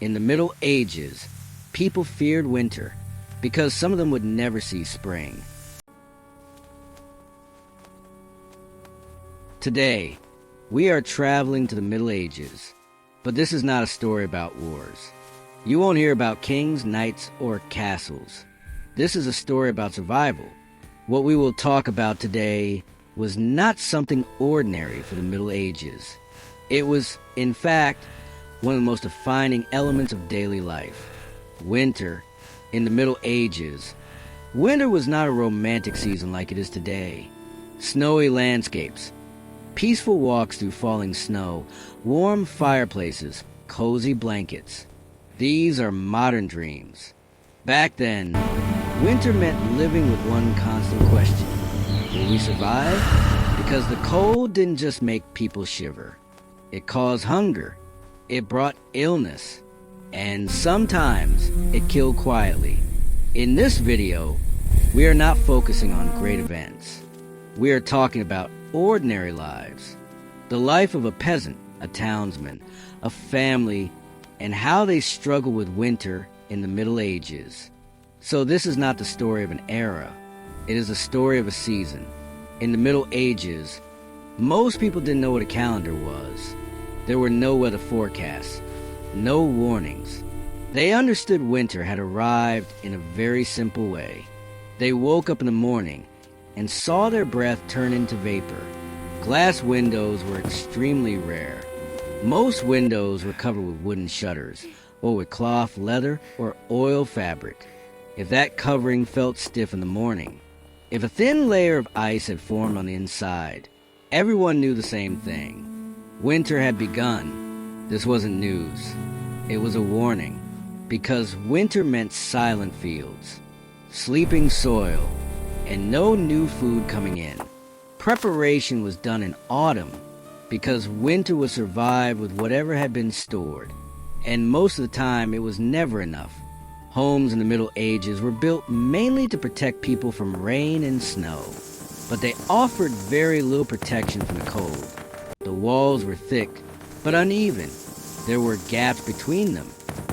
In the Middle Ages, people feared winter because some of them would never see spring. Today, we are traveling to the Middle Ages, but this is not a story about wars. You won't hear about kings, knights, or castles. This is a story about survival. What we will talk about today was not something ordinary for the Middle Ages. It was, in fact, one of the most defining elements of daily life. Winter in the Middle Ages. Winter was not a romantic season like it is today. Snowy landscapes, peaceful walks through falling snow, warm fireplaces, cozy blankets. These are modern dreams. Back then, winter meant living with one constant question. Will we survive? Because the cold didn't just make people shiver. It caused hunger. It brought illness. And sometimes it killed quietly. In this video, we are not focusing on great events. We are talking about ordinary lives. The life of a peasant, a townsman, a family, and how they struggle with winter in the Middle Ages. So this is not the story of an era. It is a story of a season. In the Middle Ages, most people didn't know what a calendar was. There were no weather forecasts, no warnings. They understood winter had arrived in a very simple way. They woke up in the morning and saw their breath turn into vapor. Glass windows were extremely rare. Most windows were covered with wooden shutters, or with cloth, leather, or oil fabric. If that covering felt stiff in the morning, if a thin layer of ice had formed on the inside, everyone knew the same thing. Winter had begun. This wasn't news. It was a warning, because winter meant silent fields, sleeping soil, and no new food coming in. Preparation was done in autumn, because winter was survived with whatever had been stored, and most of the time it was never enough. Homes in the Middle Ages were built mainly to protect people from rain and snow, but they offered very little protection from the cold. The walls were thick, but uneven. There were gaps between them.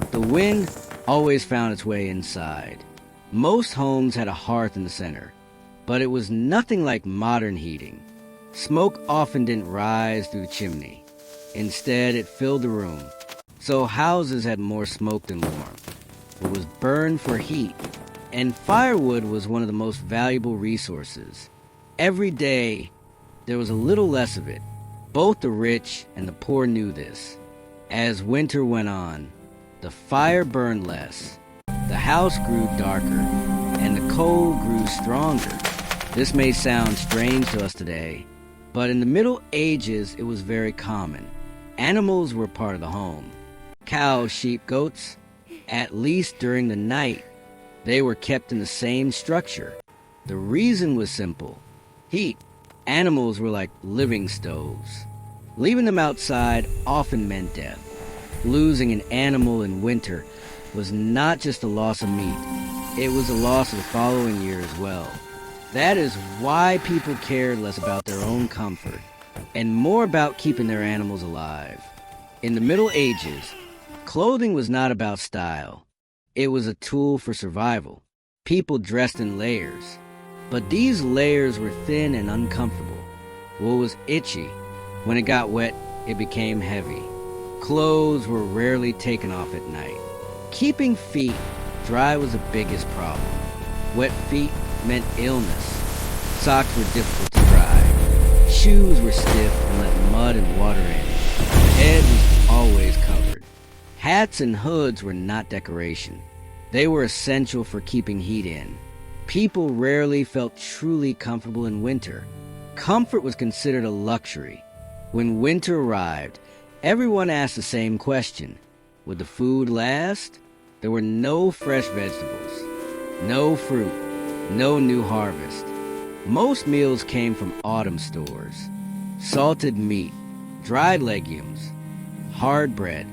The wind always found its way inside. Most homes had a hearth in the center, but it was nothing like modern heating. Smoke often didn't rise through the chimney. Instead, it filled the room. So houses had more smoke than warmth. It was burned for heat, and firewood was one of the most valuable resources. Every day, there was a little less of it. Both the rich and the poor knew this. As winter went on, the fire burned less, the house grew darker, and the cold grew stronger. This may sound strange to us today, but in the Middle Ages it was very common. Animals were part of the home. Cows, sheep, goats, at least during the night, they were kept in the same structure. The reason was simple. Heat. Animals were like living stoves. Leaving them outside often meant death. Losing an animal in winter was not just a loss of meat, it was a loss of the following year as well. That is why people cared less about their own comfort and more about keeping their animals alive. In the Middle Ages, clothing was not about style. It was a tool for survival. People dressed in layers. But these layers were thin and uncomfortable. Wool was itchy. When it got wet, it became heavy. Clothes were rarely taken off at night. Keeping feet dry was the biggest problem. Wet feet meant illness. Socks were difficult to dry. Shoes were stiff and let mud and water in. The head was always covered. Hats and hoods were not decoration. They were essential for keeping heat in. People rarely felt truly comfortable in winter. Comfort was considered a luxury. When winter arrived, everyone asked the same question. Would the food last? There were no fresh vegetables, no fruit, no new harvest. Most meals came from autumn stores. Salted meat, dried legumes, hard bread.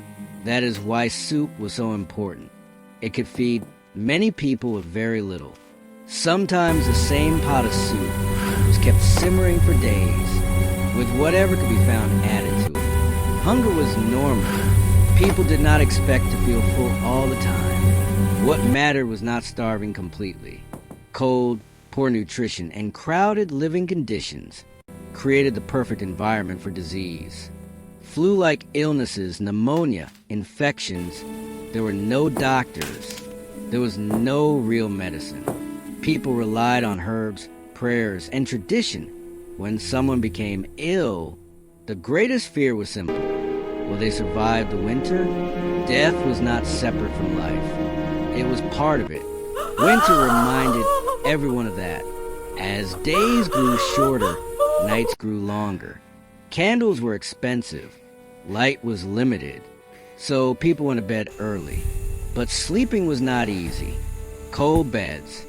That is why soup was so important. It could feed many people with very little. Sometimes the same pot of soup was kept simmering for days, with whatever could be found added to it. Hunger was normal. People did not expect to feel full all the time. What mattered was not starving completely. Cold, poor nutrition, and crowded living conditions created the perfect environment for disease. Flu-like illnesses, pneumonia, infections. There were no doctors. There was no real medicine. People relied on herbs, prayers, and tradition. When someone became ill, the greatest fear was simple. Will they survive the winter? Death was not separate from life. It was part of it. Winter reminded everyone of that. As days grew shorter, nights grew longer. Candles were expensive. Light was limited. So people went to bed early. But sleeping was not easy. Cold beds,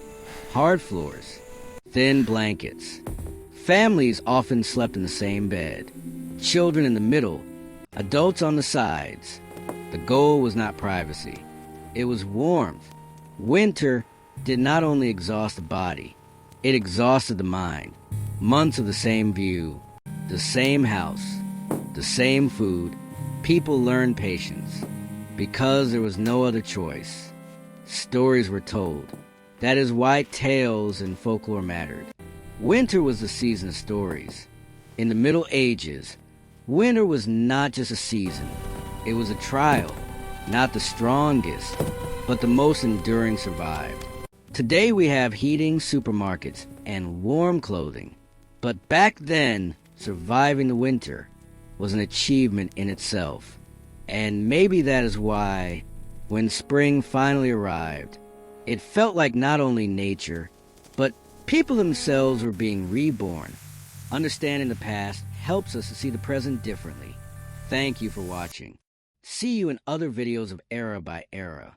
hard floors, thin blankets. Families often slept in the same bed. Children in the middle, adults on the sides. The goal was not privacy. It was warmth. Winter did not only exhaust the body, it exhausted the mind. Months of the same view, the same house, the same food. People learned patience because there was no other choice. Stories were told. That is why tales and folklore mattered. Winter was the season of stories. In the Middle Ages, winter was not just a season. It was a trial. Not the strongest, but the most enduring survived. Today we have heating, supermarkets, and warm clothing. But back then, surviving the winter was an achievement in itself. And maybe that is why, when spring finally arrived, it felt like not only nature, but people themselves were being reborn. Understanding the past helps us to see the present differently. Thank you for watching. See you in other videos of Era by Era.